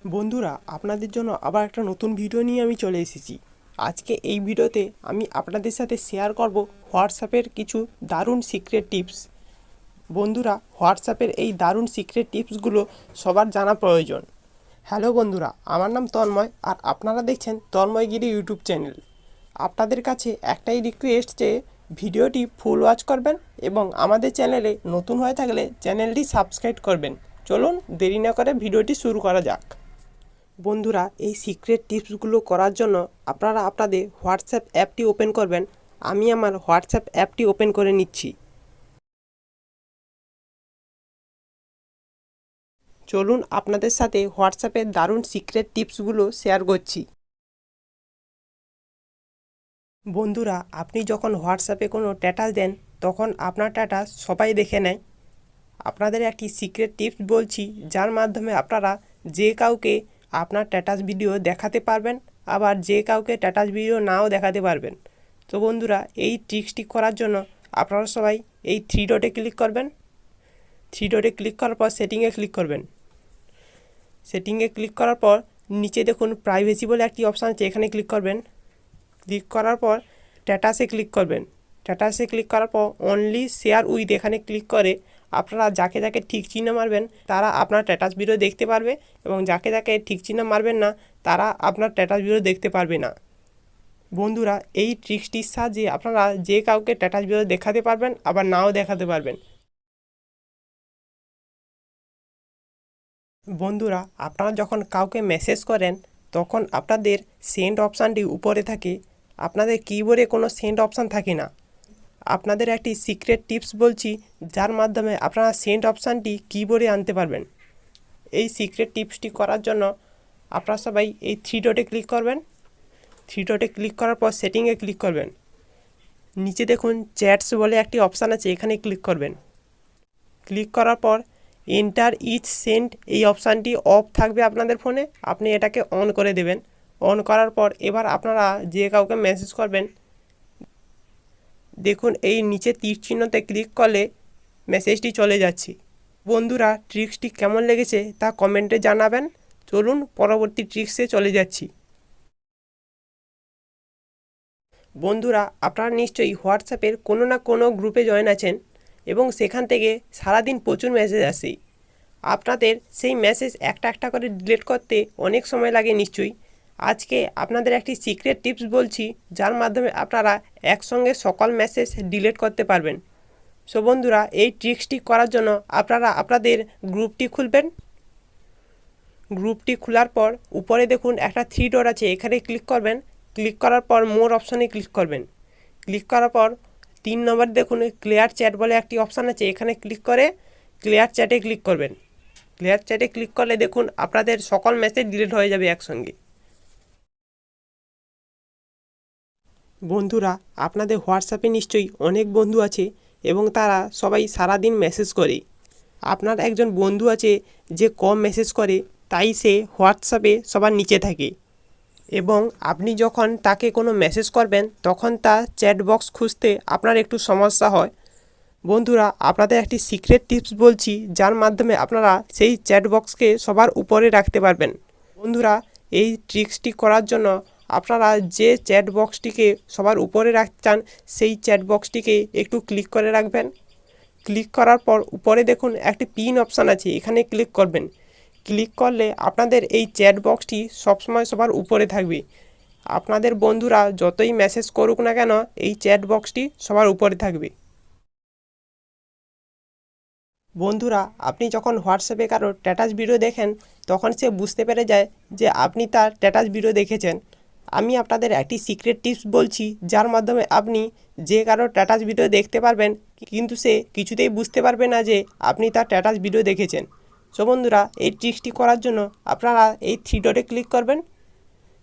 বন্ধুরা, আপনাদের জন্য আবার একটা নতুন ভিডিও নিয়ে আমি চলে এসেছি। আজকে এই ভিডিওতে আমি আপনাদের সাথে শেয়ার করব হোয়াটসঅ্যাপের কিছু দারুণ সিক্রেট টিপস। বন্ধুরা, হোয়াটসঅ্যাপের এই দারুণ সিক্রেট টিপসগুলো সবার জানা প্রয়োজন। হ্যালো বন্ধুরা, আমার নাম তন্ময় আর আপনারা দেখছেন তন্ময় গিরি ইউটিউব চ্যানেল। আপনাদের কাছে একটাই রিকোয়েস্ট যে ভিডিওটি ফুল ওয়াচ করবেন এবং আমাদের চ্যানেলে নতুন হয়ে থাকলে চ্যানেলটি সাবস্ক্রাইব করবেন। চলুন দেরি না করে ভিডিওটি শুরু করা যাক। বন্ধুরা, এই সিক্রেট টিপসগুলো করার জন্য আপনারা আপনাদের হোয়াটসঅ্যাপ অ্যাপটি ওপেন করবেন। আমি আমার হোয়াটসঅ্যাপ অ্যাপটি ওপেন করে নিচ্ছি। চলুন আপনাদের সাথে হোয়াটসঅ্যাপের দারুণ সিক্রেট টিপসগুলো শেয়ার করছি। বন্ধুরা, আপনি যখন হোয়াটসঅ্যাপে কোনো স্ট্যাটাস দেন তখন আপনার স্ট্যাটাস সবাই দেখে নেয়। আপনাদের একটি সিক্রেট টিপস বলছি, যার মাধ্যমে আপনারা যে কাউকে আপনার স্ট্যাটাস ভিডিও দেখাতে পারবেন, আবার যে কাউকে স্ট্যাটাস ভিডিও নাও দেখাতে পারবেন। তো বন্ধুরা, এই ট্রিক্সটি করার জন্য আপনারা সবাই এই থ্রি ডটে ক্লিক করবেন। থ্রি ডটে ক্লিক করার পর সেটিংয়ে ক্লিক করবেন। সেটিংয়ে ক্লিক করার পর নিচে দেখুন প্রাইভেসি বলে একটি অপশান আছে, এখানে ক্লিক করবেন। ক্লিক করার পর স্ট্যাটাসে ক্লিক করবেন। স্ট্যাটাসে ক্লিক করার পর অনলি শেয়ার উইথ এখানে ক্লিক করে আপনারা যাকে যাকে ঠিক চিহ্ন মারবেন তারা আপনার স্ট্যাটাস ভিডিও দেখতে পারবে, এবং যাকে যাকে ঠিক চিহ্ন মারবেন না তারা আপনার স্ট্যাটাস ভিডিও দেখতে পারবে না। বন্ধুরা, এই ট্রিক্সটির সাহায্যে আপনারা যে কাউকে স্ট্যাটাস ভিডিও দেখাতে পারবেন, আবার নাও দেখাতে পারবেন। বন্ধুরা, আপনারা যখন কাউকে মেসেজ করেন তখন আপনাদের সেন্ড অপশানটি উপরে থাকে, আপনাদের কিবোর্ডে কোনো সেন্ড অপশান থাকে না। আপনাদের একটি সিক্রেট টিপস বলছি, যার মাধ্যমে আপনারা সেন্ড অপশানটি কিবোর্ডে আনতে পারবেন। এই সিক্রেট টিপসটি করার জন্য আপনারা সবাই এই থ্রি ডটে ক্লিক করবেন। থ্রি ডটে ক্লিক করার পর সেটিংয়ে ক্লিক করবেন। নিচে দেখুন চ্যাটস বলে একটি অপশান আছে, এখানে ক্লিক করবেন। ক্লিক করার পর এন্টার ইচ সেন্ড এই অপশানটি অফ থাকবে আপনাদের ফোনে, আপনি এটাকে অন করে দেবেন। অন করার পর এবার আপনারা যে কাউকে মেসেজ করবেন, দেখুন এই নিচে তীর চিহ্নতে ক্লিক করলে মেসেজটি চলে যাচ্ছে। বন্ধুরা, ট্রিক্সটি কেমন লেগেছে তা কমেন্টে জানাবেন। চলুন পরবর্তী ট্রিক্সে চলে যাচ্ছি। বন্ধুরা, আপনারা নিশ্চয়ই হোয়াটসঅ্যাপের কোনো না কোনো গ্রুপে জয়েন আছেন এবং সেখান থেকে সারাদিন প্রচুর মেসেজ আসে। আপনাদের সেই মেসেজ একটা একটা করে ডিলিট করতে অনেক সময় লাগে নিশ্চয়ই। আজকে আপনাদের একটি সিক্রেট টিপস বলছি, যার মাধ্যমে আপনারা একসঙ্গে সকল মেসেজ ডিলিট করতে পারবেন। সো বন্ধুরা, এই ট্রিক্সটি করার জন্য আপনারা আপনাদের গ্রুপটি খুলবেন। গ্রুপটি খোলার পর উপরে দেখুন একটা থ্রি ডট আছে, এখানে ক্লিক করবেন। ক্লিক করার পর মোর অপশানে ক্লিক করবেন। ক্লিক করার পর 3 নম্বর দেখুন ক্লিয়ার চ্যাট বলে একটি অপশান আছে, এখানে ক্লিক করে ক্লিয়ার চ্যাটে ক্লিক করবেন। ক্লিয়ার চ্যাটে ক্লিক করলে দেখুন আপনাদের সকল মেসেজ ডিলিট হয়ে যাবে একসঙ্গে। বন্ধুরা, আপনাদের হোয়াটসঅ্যাপে নিশ্চয়ই অনেক বন্ধু আছে এবং তারা সবাই সারাদিন মেসেজ করে। আপনার একজন বন্ধু আছে যে কম মেসেজ করে, তাই সে হোয়াটসঅ্যাপে সবার নিচে থাকে, এবং আপনি যখন তাকে কোনো মেসেজ করবেন তখন তার চ্যাট বক্স খুঁজতে আপনার একটু সমস্যা হয়। বন্ধুরা, আপনাদের একটি সিক্রেট টিপস বলছি, যার মাধ্যমে আপনারা সেই চ্যাট বক্সকে সবার উপরে রাখতে পারবেন। বন্ধুরা, এই ট্রিক্সটি করার জন্য আপনারা যে চ্যাট বক্সটিকে সবার উপরে রাখতে চান সেই চ্যাট বক্সটিকে একটু ক্লিক করে রাখবেন। ক্লিক করার পর উপরে দেখুন একটি পিন অপশান আছে, এখানে ক্লিক করবেন। ক্লিক করলে আপনাদের এই চ্যাট বক্সটি সবসময় সবার উপরে থাকবে। আপনাদের বন্ধুরা যতই মেসেজ করুক না কেন, এই চ্যাট বক্সটি সবার উপরে থাকবে। বন্ধুরা, আপনি যখন হোয়াটসঅ্যাপে কারো স্ট্যাটাস ভিডিও দেখেন তখন সে বুঝতে পেরে যায় যে আপনি তার স্ট্যাটাস ভিডিও দেখেছেন। আমি আপনাদের একটি সিক্রেট টিপস বলছি, যার মাধ্যমে আপনি যে কারো স্ট্যাটাস ভিডিও দেখতে পারবেন, কিন্তু সে কিছুতেই বুঝতে পারবে না যে আপনি তার স্ট্যাটাস ভিডিও দেখেছেন। সো বন্ধুরা, এই ট্রিক্সটি করার জন্য আপনারা এই থ্রি ডটে ক্লিক করবেন।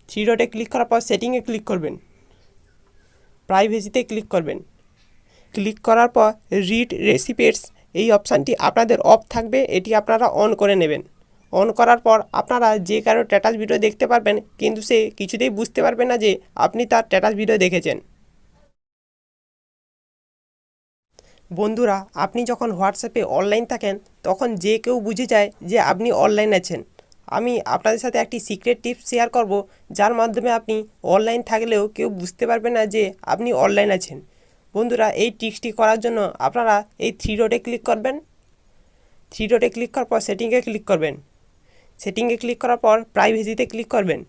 থ্রি ডটে ক্লিক করার পর সেটিংয়ে ক্লিক করবেন। প্রাইভেসিতে ক্লিক করবেন। ক্লিক করার পর রিড রেসিপিটস এই অপশানটি আপনাদের অফ থাকবে, এটি আপনারা অন করে নেবেন। অন করার পর আপনারা যে কারো স্ট্যাটাস ভিডিও দেখতে পারবেন, কিন্তু সে কিছুতেই বুঝতে পারবে না যে আপনি তার স্ট্যাটাস ভিডিও দেখেছেন। বন্ধুরা, আপনি যখন হোয়াটসঅ্যাপে অনলাইন থাকেন তখন যে কেউ বুঝে যায় যে আপনি অনলাইন আছেন। আমি আপনাদের সাথে একটি সিক্রেট টিপস শেয়ার করব, যার মাধ্যমে আপনি অনলাইন থাকলেও কেউ বুঝতে পারবে না যে আপনি অনলাইন আছেন। বন্ধুরা, এই ট্রিক্সটি করার জন্য আপনারা এই থ্রি ডটে ক্লিক করবেন। থ্রি ডটে ক্লিক করার পর সেটিংয়ে ক্লিক করবেন। সেটিংয়ে ক্লিক করার পর প্রাইভেসিতে ক্লিক করবেন।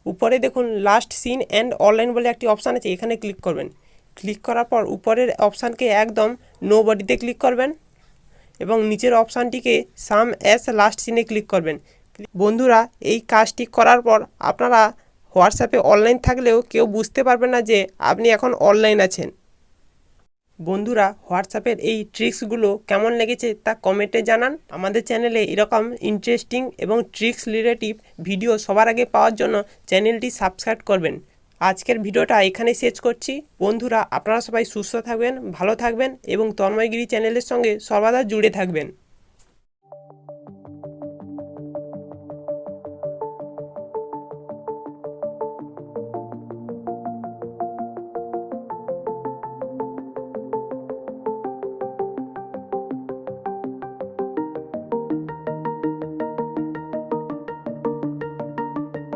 উপরে দেখুন লাস্ট সিন অ্যান্ড অনলাইন বলে একটি অপশান আছে, এখানে ক্লিক করবেন। ক্লিক করার পর উপরের অপশানকে একদম নো বডিতে ক্লিক করবেন এবং নিচের অপশানটিকে সাম অ্যাজ লাস্ট সিনে ক্লিক করবেন। বন্ধুরা, এই কাজটি করার পর আপনারা হোয়াটসঅ্যাপে অনলাইন থাকলেও কেউ বুঝতে পারবে না যে আপনি এখন অনলাইন আছেন। বন্ধুরা, হোয়াটসঅ্যাপের এই ট্রিক্সগুলো কেমন লেগেছে তা কমেন্টে জানান। আমাদের চ্যানেলে এরকম ইন্টারেস্টিং এবং ট্রিক্স রিলেটিভ ভিডিও সবার আগে পাওয়ার জন্য চ্যানেলটি সাবস্ক্রাইব করবেন। আজকের ভিডিওটা এখানে শেষ করছি। বন্ধুরা, আপনারা সবাই সুস্থ থাকবেন, ভালো থাকবেন এবং তন্ময় গিরি চ্যানেলের সঙ্গে সর্বদা জুড়ে থাকবেন।